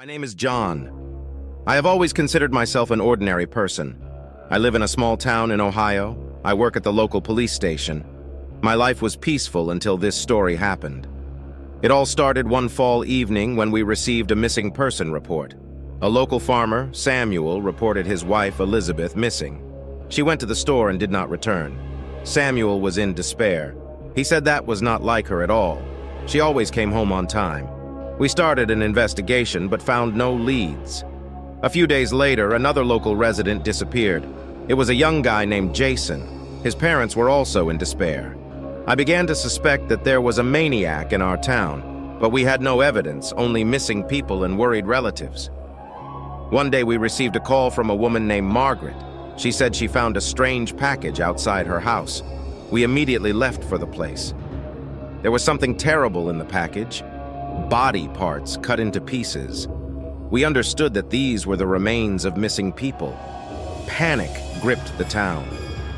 My name is John. I have always considered myself an ordinary person. I live in a small town in Ohio. I work at the local police station. My life was peaceful until this story happened. It all started one fall evening when we received a missing person report. A local farmer, Samuel, reported his wife, Elizabeth, missing. She went to the store and did not return. Samuel was in despair. He said that was not like her at all. She always came home on time. We started an investigation but found no leads. A few days later, another local resident disappeared. It was a young guy named Jason. His parents were also in despair. I began to suspect that there was a maniac in our town, but we had no evidence, only missing people and worried relatives. One day we received a call from a woman named Margaret. She said she found a strange package outside her house. We immediately left for the place. There was something terrible in the package. Body parts cut into pieces. We understood that these were the remains of missing people. Panic gripped the town.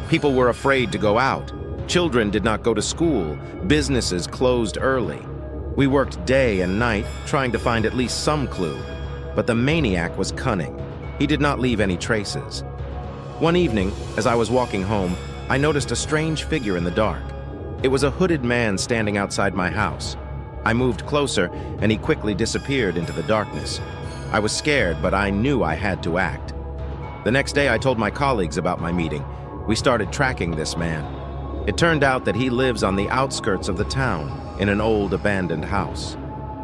People were afraid to go out. Children did not go to school. Businesses closed early. We worked day and night trying to find at least some clue. But the maniac was cunning. He did not leave any traces. One evening, as I was walking home, I noticed a strange figure in the dark. It was a hooded man standing outside my house. I moved closer, and he quickly disappeared into the darkness. I was scared, but I knew I had to act. The next day, I told my colleagues about my meeting. We started tracking this man. It turned out that he lives on the outskirts of the town, in an old abandoned house.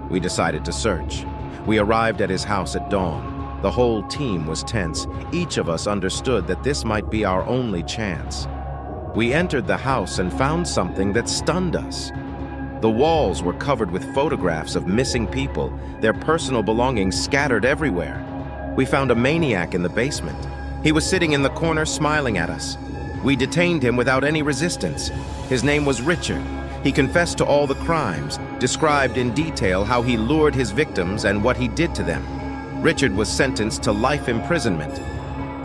We decided to search. We arrived at his house at dawn. The whole team was tense. Each of us understood that this might be our only chance. We entered the house and found something that stunned us. The walls were covered with photographs of missing people, their personal belongings scattered everywhere. We found a maniac in the basement. He was sitting in the corner smiling at us. We detained him without any resistance. His name was Richard. He confessed to all the crimes, described in detail how he lured his victims and what he did to them. Richard was sentenced to life imprisonment.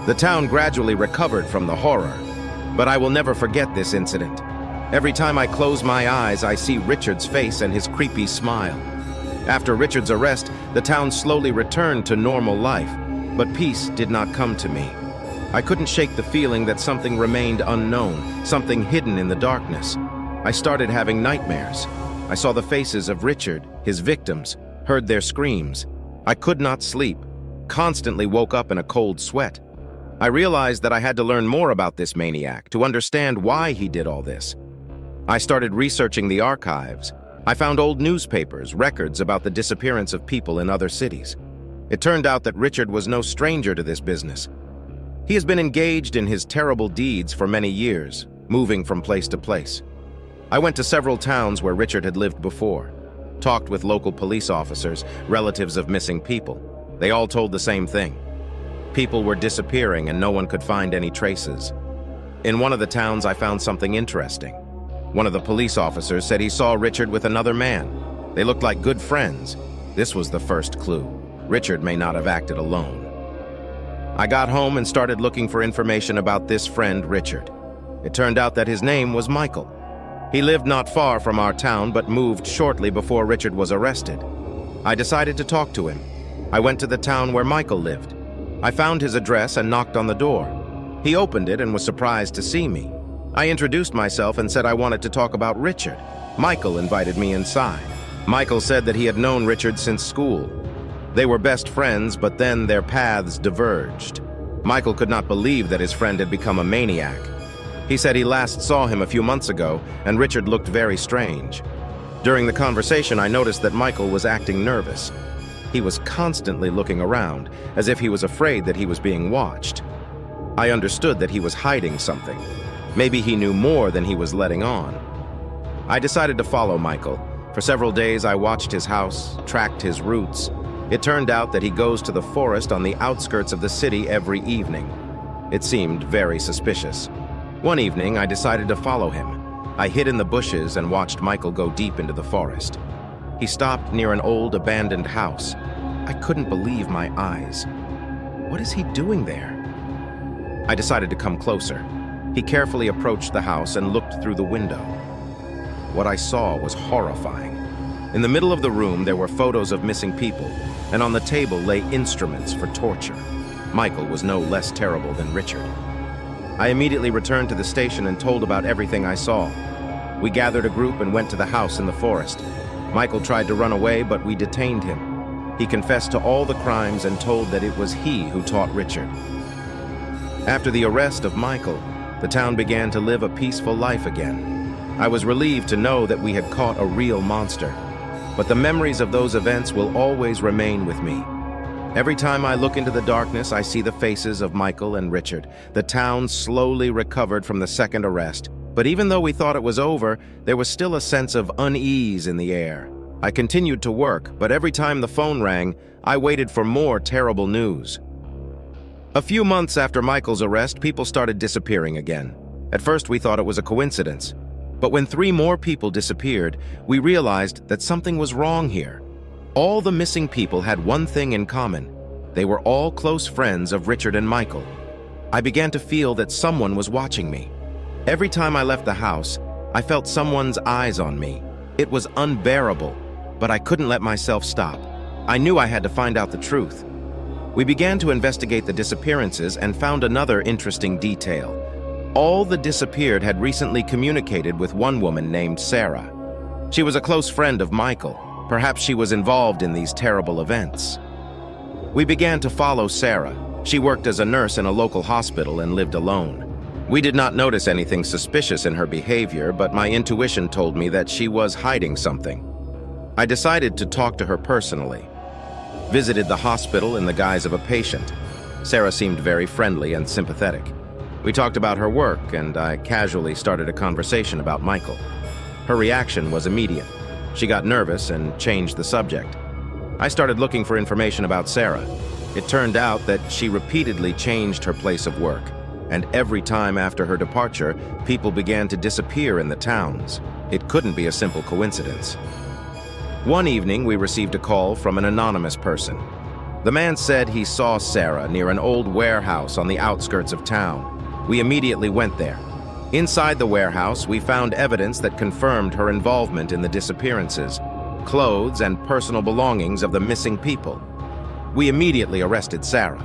The town gradually recovered from the horror, but I will never forget this incident. Every time I close my eyes, I see Richard's face and his creepy smile. After Richard's arrest, the town slowly returned to normal life, but peace did not come to me. I couldn't shake the feeling that something remained unknown, something hidden in the darkness. I started having nightmares. I saw the faces of Richard, his victims, heard their screams. I could not sleep, constantly woke up in a cold sweat. I realized that I had to learn more about this maniac to understand why he did all this. I started researching the archives. I found old newspapers, records about the disappearance of people in other cities. It turned out that Richard was no stranger to this business. He has been engaged in his terrible deeds for many years, moving from place to place. I went to several towns where Richard had lived before, talked with local police officers, relatives of missing people. They all told the same thing. People were disappearing and no one could find any traces. In one of the towns, I found something interesting. One of the police officers said he saw Richard with another man. They looked like good friends. This was the first clue. Richard may not have acted alone. I got home and started looking for information about this friend, Richard. It turned out that his name was Michael. He lived not far from our town, but moved shortly before Richard was arrested. I decided to talk to him. I went to the town where Michael lived. I found his address and knocked on the door. He opened it and was surprised to see me. I introduced myself and said I wanted to talk about Richard. Michael invited me inside. Michael said that he had known Richard since school. They were best friends, but then their paths diverged. Michael could not believe that his friend had become a maniac. He said he last saw him a few months ago, and Richard looked very strange. During the conversation, I noticed that Michael was acting nervous. He was constantly looking around, as if he was afraid that he was being watched. I understood that he was hiding something. Maybe he knew more than he was letting on. I decided to follow Michael. For several days, I watched his house, tracked his routes. It turned out that he goes to the forest on the outskirts of the city every evening. It seemed very suspicious. One evening, I decided to follow him. I hid in the bushes and watched Michael go deep into the forest. He stopped near an old abandoned house. I couldn't believe my eyes. What is he doing there? I decided to come closer. He carefully approached the house and looked through the window. What I saw was horrifying. In the middle of the room, there were photos of missing people. and on the table lay instruments for torture. Michael was no less terrible than Richard. I immediately returned to the station and told about everything I saw. We gathered a group and went to the house in the forest. Michael tried to run away, but we detained him. He confessed to all the crimes and told that it was he who taught Richard. After the arrest of Michael, the town began to live a peaceful life again. I was relieved to know that we had caught a real monster. But the memories of those events will always remain with me. Every time I look into the darkness, I see the faces of Michael and Richard. The town slowly recovered from the second arrest. But even though we thought it was over, there was still a sense of unease in the air. I continued to work, but every time the phone rang, I waited for more terrible news. A few months after Michael's arrest, people started disappearing again. At first, we thought it was a coincidence. But when 3 more people disappeared, we realized that something was wrong here. All the missing people had one thing in common. They were all close friends of Richard and Michael. I began to feel that someone was watching me. Every time I left the house, I felt someone's eyes on me. It was unbearable, but I couldn't let myself stop. I knew I had to find out the truth. We began to investigate the disappearances and found another interesting detail. All the disappeared had recently communicated with one woman named Sarah. She was a close friend of Michael. Perhaps she was involved in these terrible events. We began to follow Sarah. She worked as a nurse in a local hospital and lived alone. We did not notice anything suspicious in her behavior, but my intuition told me that she was hiding something. I decided to talk to her personally. Visited the hospital in the guise of a patient. Sarah seemed very friendly and sympathetic. We talked about her work, and I casually started a conversation about Michael. Her reaction was immediate. She got nervous and changed the subject. I started looking for information about Sarah. It turned out that she repeatedly changed her place of work, and every time after her departure, people began to disappear in the towns. It couldn't be a simple coincidence. One evening, we received a call from an anonymous person. The man said he saw Sarah near an old warehouse on the outskirts of town. We immediately went there. Inside the warehouse, we found evidence that confirmed her involvement in the disappearances, clothes and personal belongings of the missing people. We immediately arrested Sarah.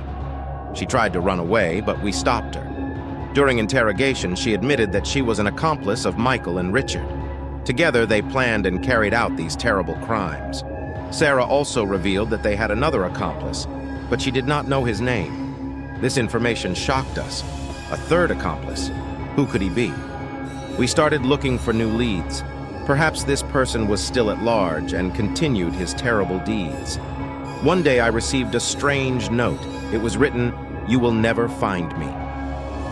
She tried to run away, but we stopped her. During interrogation, she admitted that she was an accomplice of Michael and Richard. Together, they planned and carried out these terrible crimes. Sarah also revealed that they had another accomplice, but she did not know his name. This information shocked us. A third accomplice. Who could he be? We started looking for new leads. Perhaps this person was still at large and continued his terrible deeds. One day I received a strange note. It was written, "You will never find me."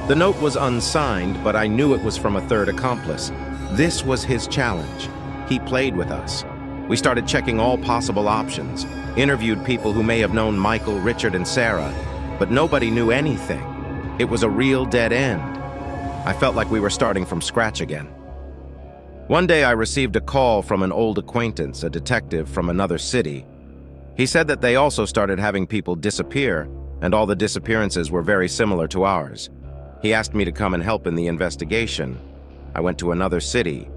The note was unsigned, but I knew it was from a third accomplice. This was his challenge. He played with us. We started checking all possible options, interviewed people who may have known Michael, Richard, and Sarah, but nobody knew anything. It was a real dead end. I felt like we were starting from scratch again. One day I received a call from an old acquaintance, a detective from another city. He said that they also started having people disappear, and all the disappearances were very similar to ours. He asked me to come and help in the investigation. I went to another city.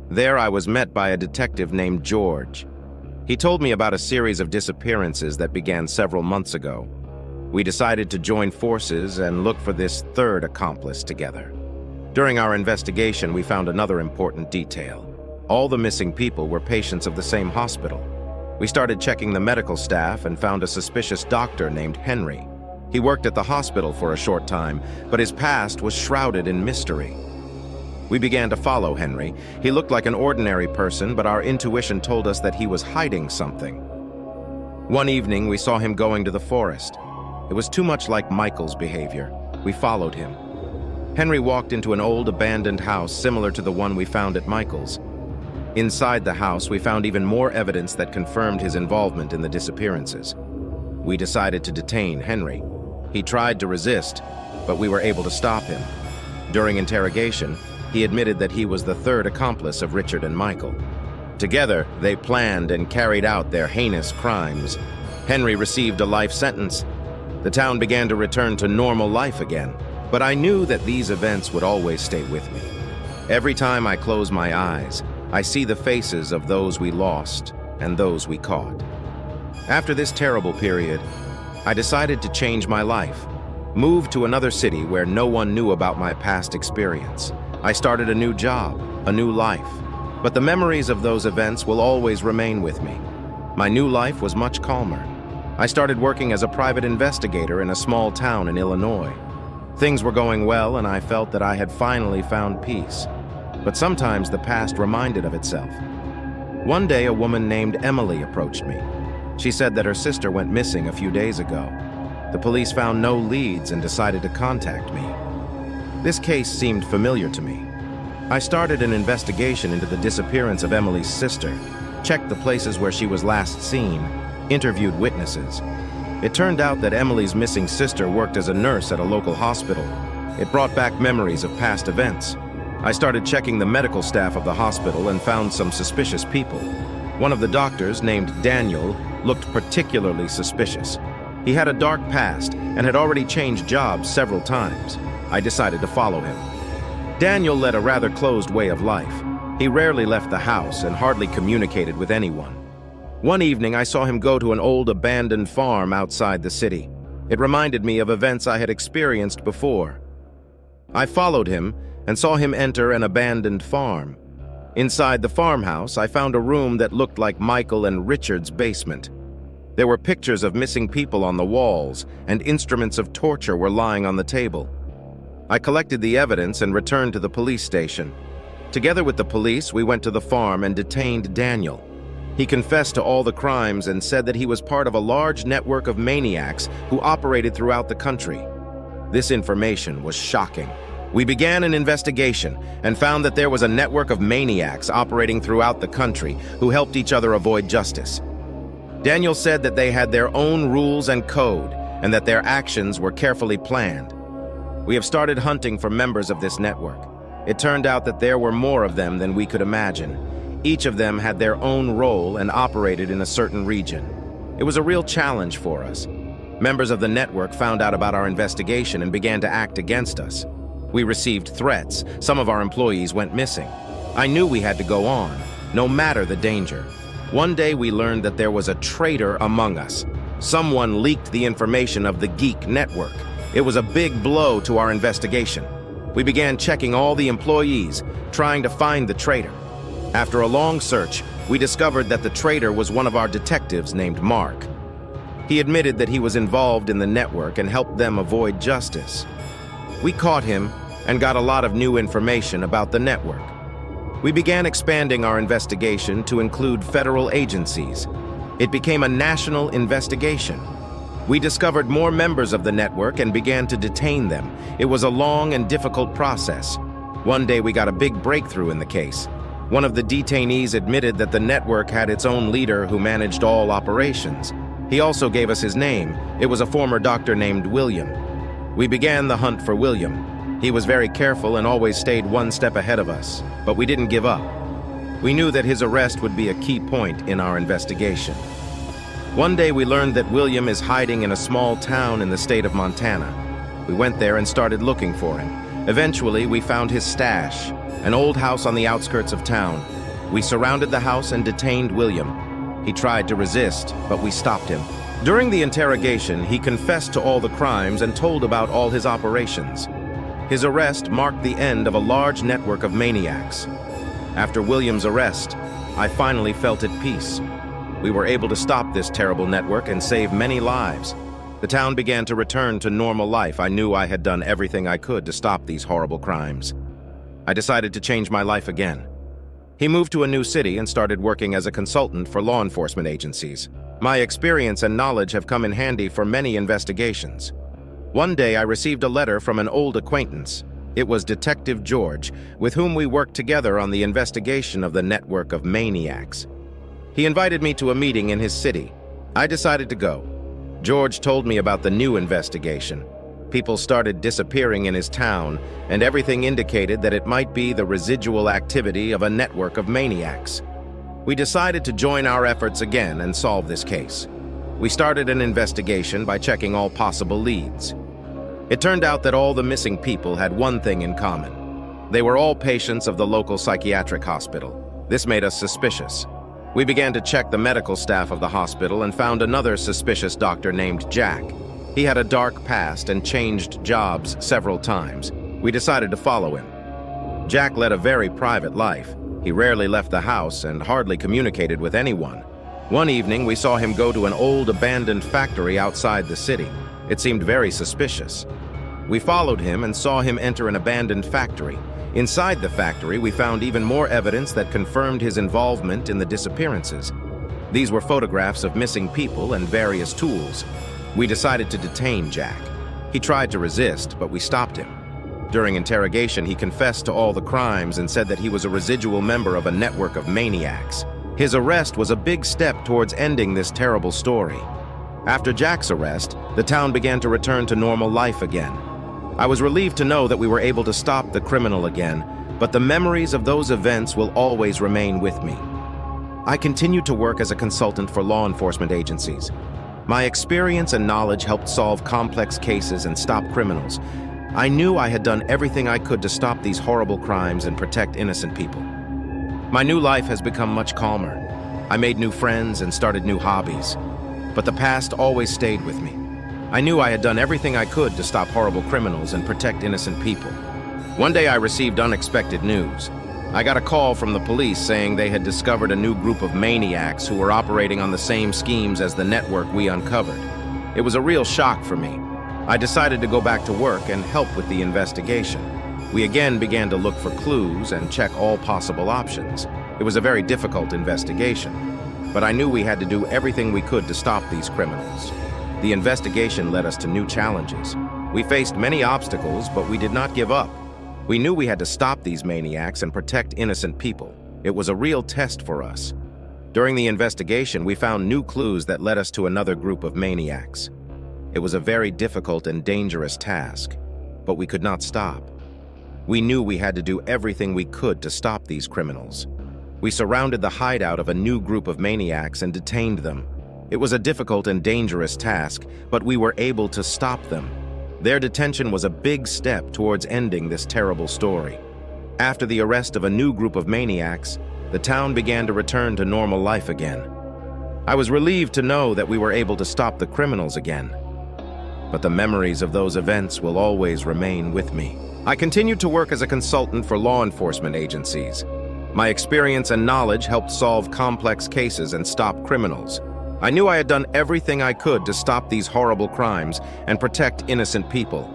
There I was met by a detective named George. He told me about a series of disappearances that began several months ago. We decided to join forces and look for this third accomplice together. During our investigation, we found another important detail. All the missing people were patients of the same hospital. We started checking the medical staff and found a suspicious doctor named Henry. He worked at the hospital for a short time, but his past was shrouded in mystery. We began to follow Henry. He looked like an ordinary person, but our intuition told us that he was hiding something. One evening, we saw him going to the forest. It was too much like Michael's behavior. We followed him. Henry walked into an old abandoned house similar to the one we found at Michael's. Inside the house, we found even more evidence that confirmed his involvement in the disappearances. We decided to detain Henry. He tried to resist, but we were able to stop him. During interrogation, he admitted that he was the third accomplice of Richard and Michael. Together, they planned and carried out their heinous crimes. Henry received a life sentence. The town began to return to normal life again, but I knew that these events would always stay with me. Every time I close my eyes, I see the faces of those we lost and those we caught. After this terrible period, I decided to change my life, move to another city where no one knew about my past experience. I started a new job, a new life, but the memories of those events will always remain with me. My new life was much calmer. I started working as a private investigator in a small town in Illinois. Things were going well, and I felt that I had finally found peace. But sometimes the past reminded of itself. One day, a woman named Emily approached me. She said that her sister went missing a few days ago. The police found no leads and decided to contact me. This case seemed familiar to me. I started an investigation into the disappearance of Emily's sister, checked the places where she was last seen, interviewed witnesses. It turned out that Emily's missing sister worked as a nurse at a local hospital. It brought back memories of past events. I started checking the medical staff of the hospital and found some suspicious people. One of the doctors, named Daniel, looked particularly suspicious. He had a dark past and had already changed jobs several times. I decided to follow him. Daniel led a rather closed way of life. He rarely left the house and hardly communicated with anyone. One evening, I saw him go to an old abandoned farm outside the city. It reminded me of events I had experienced before. I followed him and saw him enter an abandoned farm. Inside the farmhouse, I found a room that looked like Michael and Richard's basement. There were pictures of missing people on the walls, and instruments of torture were lying on the table. I collected the evidence and returned to the police station. Together with the police, we went to the farm and detained Daniel. He confessed to all the crimes and said that he was part of a large network of maniacs who operated throughout the country. This information was shocking. We began an investigation and found that there was a network of maniacs operating throughout the country who helped each other avoid justice. Daniel said that they had their own rules and code and that their actions were carefully planned. We have started hunting for members of this network. It turned out that there were more of them than we could imagine. Each of them had their own role and operated in a certain region. It was a real challenge for us. Members of the network found out about our investigation and began to act against us. We received threats. Some of our employees went missing. I knew we had to go on, no matter the danger. One day we learned that there was a traitor among us. Someone leaked the information of the Geek Network. It was a big blow to our investigation. We began checking all the employees, trying to find the traitor. After a long search, we discovered that the traitor was one of our detectives named Mark. He admitted that he was involved in the network and helped them avoid justice. We caught him and got a lot of new information about the network. We began expanding our investigation to include federal agencies. It became a national investigation. We discovered more members of the network and began to detain them. It was a long and difficult process. One day we got a big breakthrough in the case. One of the detainees admitted that the network had its own leader who managed all operations. He also gave us his name. It was a former doctor named William. We began the hunt for William. He was very careful and always stayed one step ahead of us, but we didn't give up. We knew that his arrest would be a key point in our investigation. One day we learned that William is hiding in a small town in the state of Montana. We went there and started looking for him. Eventually, we found his stash, an old house on the outskirts of town. We surrounded the house and detained William. He tried to resist, but we stopped him. During the interrogation, he confessed to all the crimes and told about all his operations. His arrest marked the end of a large network of maniacs. After William's arrest, I finally felt at peace. We were able to stop this terrible network and save many lives. The town began to return to normal life. I knew I had done everything I could to stop these horrible crimes. I decided to change my life again. He moved to a new city and started working as a consultant for law enforcement agencies. My experience and knowledge have come in handy for many investigations. One day I received a letter from an old acquaintance. It was Detective George, with whom we worked together on the investigation of the network of maniacs. He invited me to a meeting in his city. I decided to go. George told me about the new investigation. People started disappearing in his town, and everything indicated that it might be the residual activity of a network of maniacs. We decided to join our efforts again and solve this case. We started an investigation by checking all possible leads. It turned out that all the missing people had one thing in common. They were all patients of the local psychiatric hospital. This made us suspicious. We began to check the medical staff of the hospital and found another suspicious doctor named Jack. He had a dark past and changed jobs several times. We decided to follow him. Jack led a very private life. He rarely left the house and hardly communicated with anyone. One evening, we saw him go to an old abandoned factory outside the city. It seemed very suspicious. We followed him and saw him enter an abandoned factory. Inside the factory, we found even more evidence that confirmed his involvement in the disappearances. These were photographs of missing people and various tools. We decided to detain Jack. He tried to resist, but we stopped him. During interrogation, he confessed to all the crimes and said that he was a residual member of a network of maniacs. His arrest was a big step towards ending this terrible story. After Jack's arrest, the town began to return to normal life again. I was relieved to know that we were able to stop the criminal again, but the memories of those events will always remain with me. I continued to work as a consultant for law enforcement agencies. My experience and knowledge helped solve complex cases and stop criminals. I knew I had done everything I could to stop these horrible crimes and protect innocent people. My new life has become much calmer. I made new friends and started new hobbies, but the past always stayed with me. I knew I had done everything I could to stop horrible criminals and protect innocent people. One day I received unexpected news. I got a call from the police saying they had discovered a new group of maniacs who were operating on the same schemes as the network we uncovered. It was a real shock for me. I decided to go back to work and help with the investigation. We again began to look for clues and check all possible options. It was a very difficult investigation, but I knew we had to do everything we could to stop these criminals. The investigation led us to new challenges. We faced many obstacles, but we did not give up. We knew we had to stop these maniacs and protect innocent people. It was a real test for us. During the investigation, we found new clues that led us to another group of maniacs. It was a very difficult and dangerous task, but we could not stop. We knew we had to do everything we could to stop these criminals. We surrounded the hideout of a new group of maniacs and detained them. It was a difficult and dangerous task, but we were able to stop them. Their detention was a big step towards ending this terrible story. After the arrest of a new group of maniacs, the town began to return to normal life again. I was relieved to know that we were able to stop the criminals again. But the memories of those events will always remain with me. I continued to work as a consultant for law enforcement agencies. My experience and knowledge helped solve complex cases and stop criminals. I knew I had done everything I could to stop these horrible crimes and protect innocent people.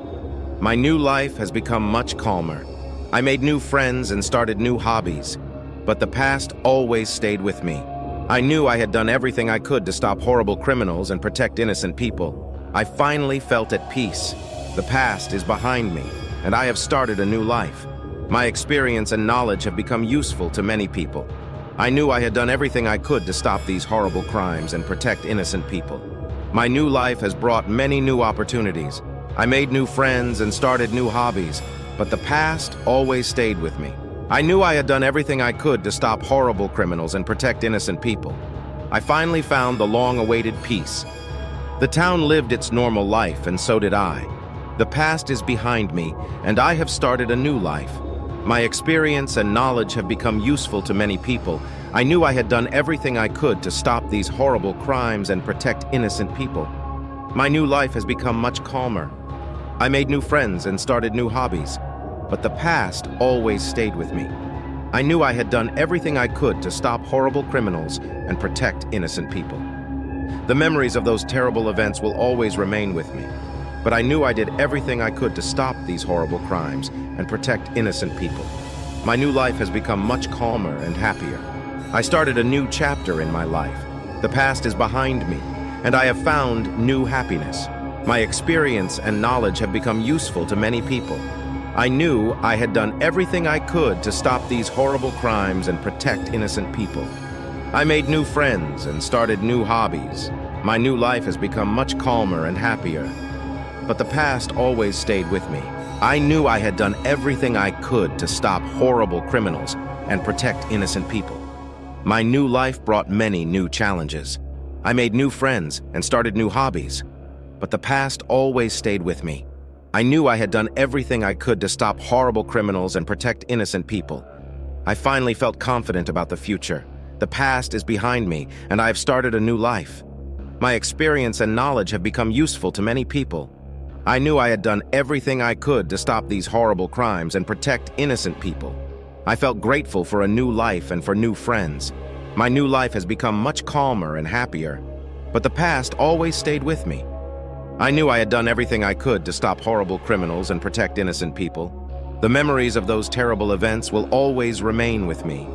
My new life has become much calmer. I made new friends and started new hobbies, but the past always stayed with me. I knew I had done everything I could to stop horrible criminals and protect innocent people. I finally felt at peace. The past is behind me, and I have started a new life. My experience and knowledge have become useful to many people. I knew I had done everything I could to stop these horrible crimes and protect innocent people. My new life has brought many new opportunities. I made new friends and started new hobbies, but the past always stayed with me. I knew I had done everything I could to stop horrible criminals and protect innocent people. I finally found the long-awaited peace. The town lived its normal life, and so did I. The past is behind me, and I have started a new life. My experience and knowledge have become useful to many people. I knew I had done everything I could to stop these horrible crimes and protect innocent people. My new life has become much calmer. I made new friends and started new hobbies, but the past always stayed with me. I knew I had done everything I could to stop horrible criminals and protect innocent people. The memories of those terrible events will always remain with me, but I knew I did everything I could to stop these horrible crimes and protect innocent people. My new life has become much calmer and happier. I started a new chapter in my life. The past is behind me, and I have found new happiness. My experience and knowledge have become useful to many people. I knew I had done everything I could to stop these horrible crimes and protect innocent people. I made new friends and started new hobbies. My new life has become much calmer and happier. But the past always stayed with me. I knew I had done everything I could to stop horrible criminals and protect innocent people. My new life brought many new challenges. I made new friends and started new hobbies. But the past always stayed with me. I knew I had done everything I could to stop horrible criminals and protect innocent people. I finally felt confident about the future. The past is behind me, and I have started a new life. My experience and knowledge have become useful to many people. I knew I had done everything I could to stop these horrible crimes and protect innocent people. I felt grateful for a new life and for new friends. My new life has become much calmer and happier, but the past always stayed with me. I knew I had done everything I could to stop horrible criminals and protect innocent people. The memories of those terrible events will always remain with me.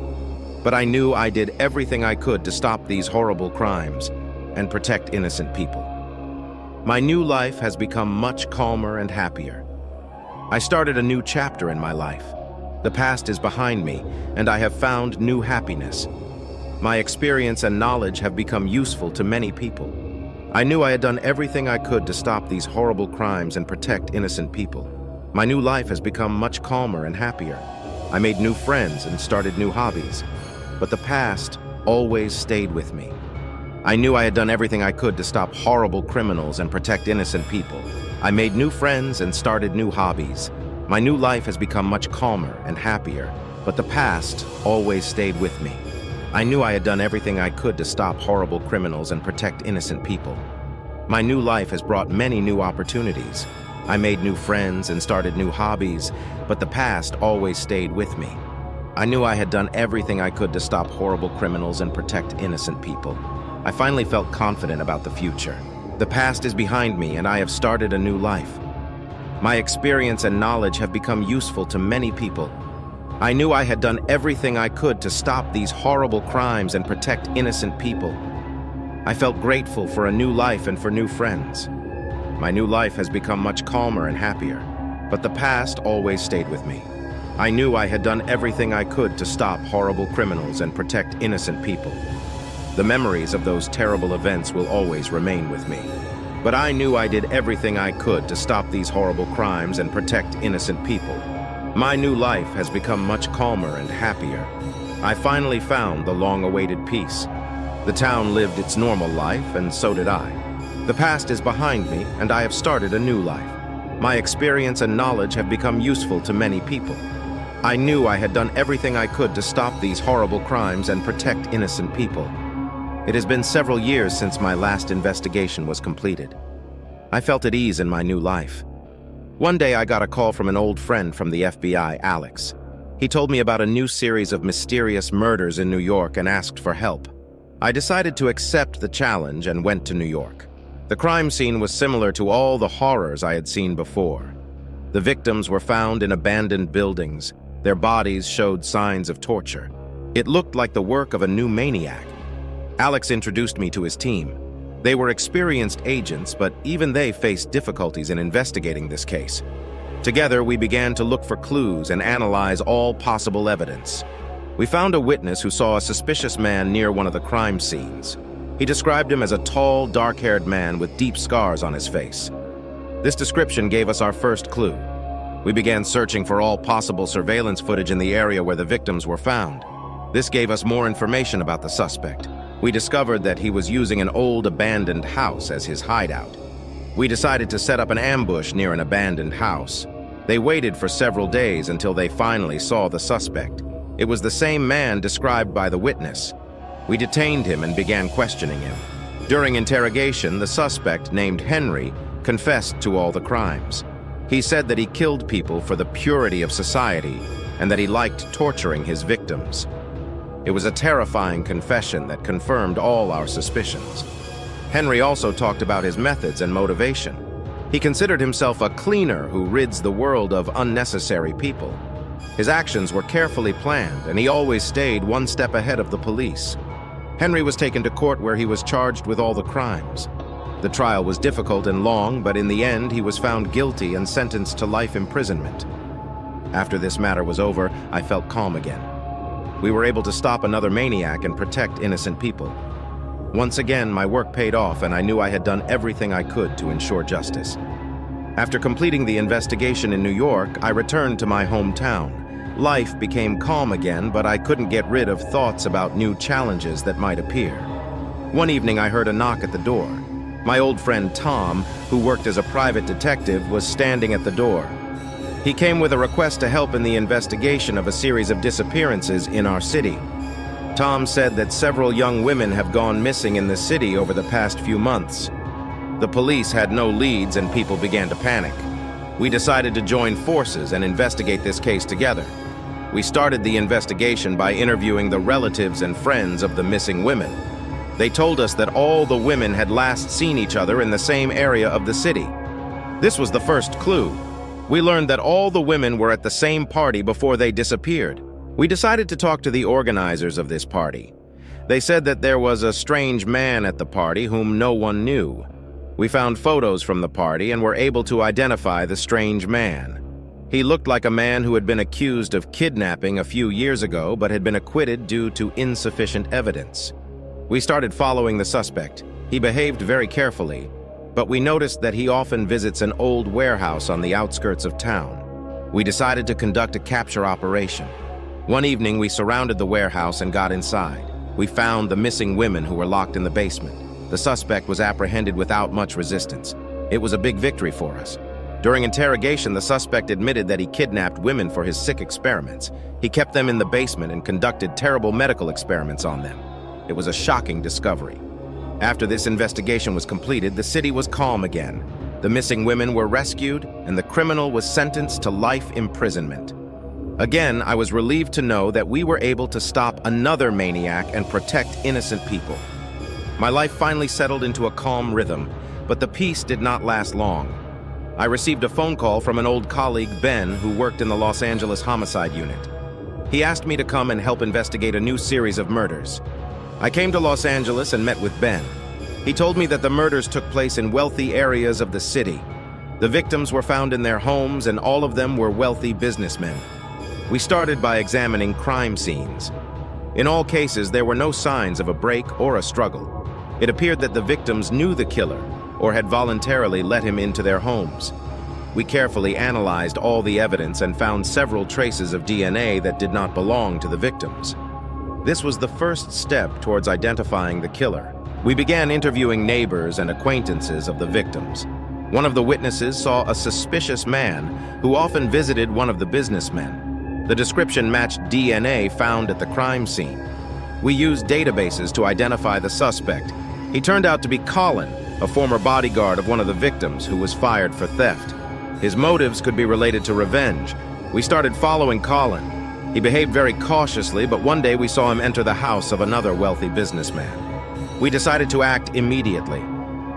But I knew I did everything I could to stop these horrible crimes and protect innocent people. My new life has become much calmer and happier. I started a new chapter in my life. The past is behind me, and I have found new happiness. My experience and knowledge have become useful to many people. I knew I had done everything I could to stop these horrible crimes and protect innocent people. My new life has become much calmer and happier. I made new friends and started new hobbies, but the past always stayed with me. I knew I had done everything I could to stop horrible criminals and protect innocent people. I made new friends and started new hobbies. My new life has become much calmer and happier, but the past always stayed with me. I knew I had done everything I could to stop horrible criminals and protect innocent people. My new life has brought many new opportunities. I made new friends and started new hobbies, but the past always stayed with me. I knew I had done everything I could to stop horrible criminals and protect innocent people. I finally felt confident about the future. The past is behind me, and I have started a new life. My experience and knowledge have become useful to many people. I knew I had done everything I could to stop these horrible crimes and protect innocent people. I felt grateful for a new life and for new friends. My new life has become much calmer and happier, but the past always stayed with me. I knew I had done everything I could to stop horrible criminals and protect innocent people. The memories of those terrible events will always remain with me. But I knew I did everything I could to stop these horrible crimes and protect innocent people. My new life has become much calmer and happier. I finally found the long-awaited peace. The town lived its normal life, and so did I. The past is behind me, and I have started a new life. My experience and knowledge have become useful to many people. I knew I had done everything I could to stop these horrible crimes and protect innocent people. It has been several years since my last investigation was completed. I felt at ease in my new life. One day I got a call from an old friend from the FBI, Alex. He told me about a new series of mysterious murders in New York and asked for help. I decided to accept the challenge and went to New York. The crime scene was similar to all the horrors I had seen before. The victims were found in abandoned buildings. Their bodies showed signs of torture. It looked like the work of a new maniac. Alex introduced me to his team. They were experienced agents, but even they faced difficulties in investigating this case. Together, we began to look for clues and analyze all possible evidence. We found a witness who saw a suspicious man near one of the crime scenes. He described him as a tall, dark-haired man with deep scars on his face. This description gave us our first clue. We began searching for all possible surveillance footage in the area where the victims were found. This gave us more information about the suspect. We discovered that he was using an old abandoned house as his hideout. We decided to set up an ambush near an abandoned house. They waited for several days until they finally saw the suspect. It was the same man described by the witness. We detained him and began questioning him. During interrogation, the suspect, named Henry, confessed to all the crimes. He said that he killed people for the purity of society and that he liked torturing his victims. It was a terrifying confession that confirmed all our suspicions. Henry also talked about his methods and motivation. He considered himself a cleaner who rids the world of unnecessary people. His actions were carefully planned, and he always stayed one step ahead of the police. Henry was taken to court where he was charged with all the crimes. The trial was difficult and long, but in the end he was found guilty and sentenced to life imprisonment. After this matter was over, I felt calm again. We were able to stop another maniac and protect innocent people. Once again, my work paid off, and I knew I had done everything I could to ensure justice. After completing the investigation in New York, I returned to my hometown. Life became calm again, but I couldn't get rid of thoughts about new challenges that might appear. One evening, I heard a knock at the door. My old friend Tom, who worked as a private detective, was standing at the door. He came with a request to help in the investigation of a series of disappearances in our city. Tom said that several young women have gone missing in the city over the past few months. The police had no leads and people began to panic. We decided to join forces and investigate this case together. We started the investigation by interviewing the relatives and friends of the missing women. They told us that all the women had last seen each other in the same area of the city. This was the first clue. We learned that all the women were at the same party before they disappeared. We decided to talk to the organizers of this party. They said that there was a strange man at the party whom no one knew. We found photos from the party and were able to identify the strange man. He looked like a man who had been accused of kidnapping a few years ago but had been acquitted due to insufficient evidence. We started following the suspect. He behaved very carefully, but we noticed that he often visits an old warehouse on the outskirts of town. We decided to conduct a capture operation. One evening, we surrounded the warehouse and got inside. We found the missing women who were locked in the basement. The suspect was apprehended without much resistance. It was a big victory for us. During interrogation, the suspect admitted that he kidnapped women for his sick experiments. He kept them in the basement and conducted terrible medical experiments on them. It was a shocking discovery. After this investigation was completed, the city was calm again. The missing women were rescued, and the criminal was sentenced to life imprisonment. Again, I was relieved to know that we were able to stop another maniac and protect innocent people. My life finally settled into a calm rhythm, but the peace did not last long. I received a phone call from an old colleague, Ben, who worked in the Los Angeles Homicide Unit. He asked me to come and help investigate a new series of murders. I came to Los Angeles and met with Ben. He told me that the murders took place in wealthy areas of the city. The victims were found in their homes, and all of them were wealthy businessmen. We started by examining crime scenes. In all cases, there were no signs of a break or a struggle. It appeared that the victims knew the killer or had voluntarily let him into their homes. We carefully analyzed all the evidence and found several traces of DNA that did not belong to the victims. This was the first step towards identifying the killer. We began interviewing neighbors and acquaintances of the victims. One of the witnesses saw a suspicious man who often visited one of the businessmen. The description matched DNA found at the crime scene. We used databases to identify the suspect. He turned out to be Colin, a former bodyguard of one of the victims who was fired for theft. His motives could be related to revenge. We started following Colin. He behaved very cautiously, but one day we saw him enter the house of another wealthy businessman. We decided to act immediately.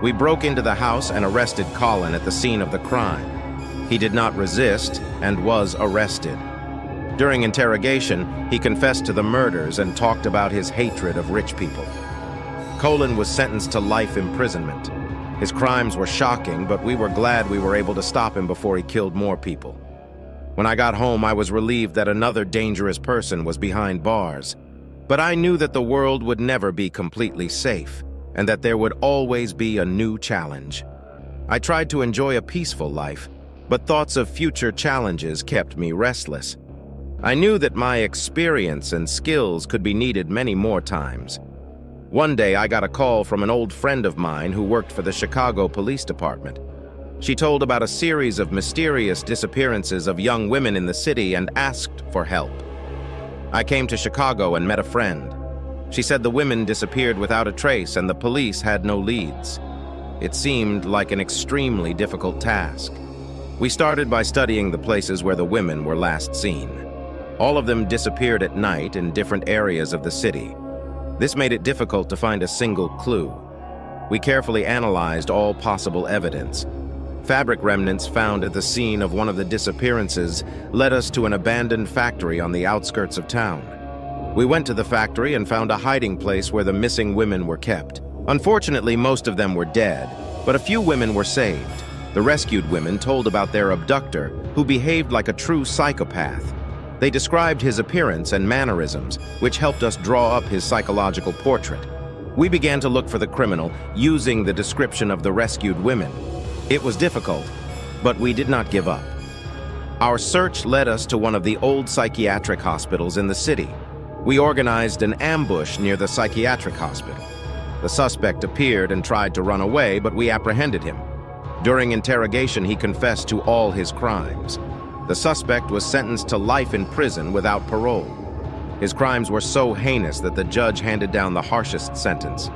We broke into the house and arrested Colin at the scene of the crime. He did not resist and was arrested. During interrogation, he confessed to the murders and talked about his hatred of rich people. Colin was sentenced to life imprisonment. His crimes were shocking, but we were glad we were able to stop him before he killed more people. When I got home, I was relieved that another dangerous person was behind bars. But I knew that the world would never be completely safe, and that there would always be a new challenge. I tried to enjoy a peaceful life, but thoughts of future challenges kept me restless. I knew that my experience and skills could be needed many more times. One day, I got a call from an old friend of mine who worked for the Chicago Police Department. She told about a series of mysterious disappearances of young women in the city and asked for help. I came to Chicago and met a friend. She said the women disappeared without a trace and the police had no leads. It seemed like an extremely difficult task. We started by studying the places where the women were last seen. All of them disappeared at night in different areas of the city. This made it difficult to find a single clue. We carefully analyzed all possible evidence. Fabric remnants found at the scene of one of the disappearances led us to an abandoned factory on the outskirts of town. We went to the factory and found a hiding place where the missing women were kept. Unfortunately, most of them were dead, but a few women were saved. The rescued women told about their abductor, who behaved like a true psychopath. They described his appearance and mannerisms, which helped us draw up his psychological portrait. We began to look for the criminal using the description of the rescued women. It was difficult, but we did not give up. Our search led us to one of the old psychiatric hospitals in the city. We organized an ambush near the psychiatric hospital. The suspect appeared and tried to run away, but we apprehended him. During interrogation, he confessed to all his crimes. The suspect was sentenced to life in prison without parole. His crimes were so heinous that the judge handed down the harshest sentence.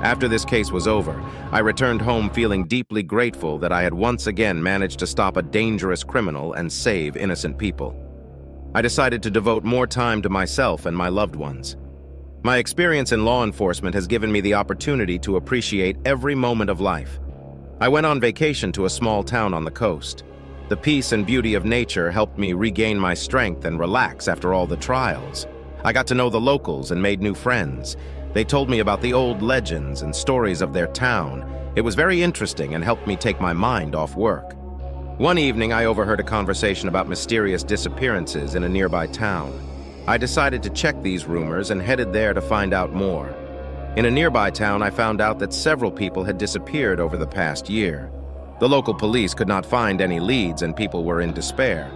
After this case was over, I returned home feeling deeply grateful that I had once again managed to stop a dangerous criminal and save innocent people. I decided to devote more time to myself and my loved ones. My experience in law enforcement has given me the opportunity to appreciate every moment of life. I went on vacation to a small town on the coast. The peace and beauty of nature helped me regain my strength and relax after all the trials. I got to know the locals and made new friends. They told me about the old legends and stories of their town. It was very interesting and helped me take my mind off work. One evening, I overheard a conversation about mysterious disappearances in a nearby town. I decided to check these rumors and headed there to find out more. In a nearby town, I found out that several people had disappeared over the past year. The local police could not find any leads and people were in despair.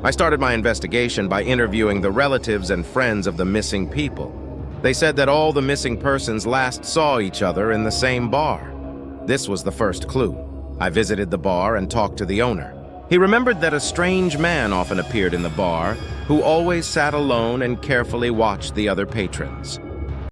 I started my investigation by interviewing the relatives and friends of the missing people. They said that all the missing persons last saw each other in the same bar. This was the first clue. I visited the bar and talked to the owner. He remembered that a strange man often appeared in the bar, who always sat alone and carefully watched the other patrons.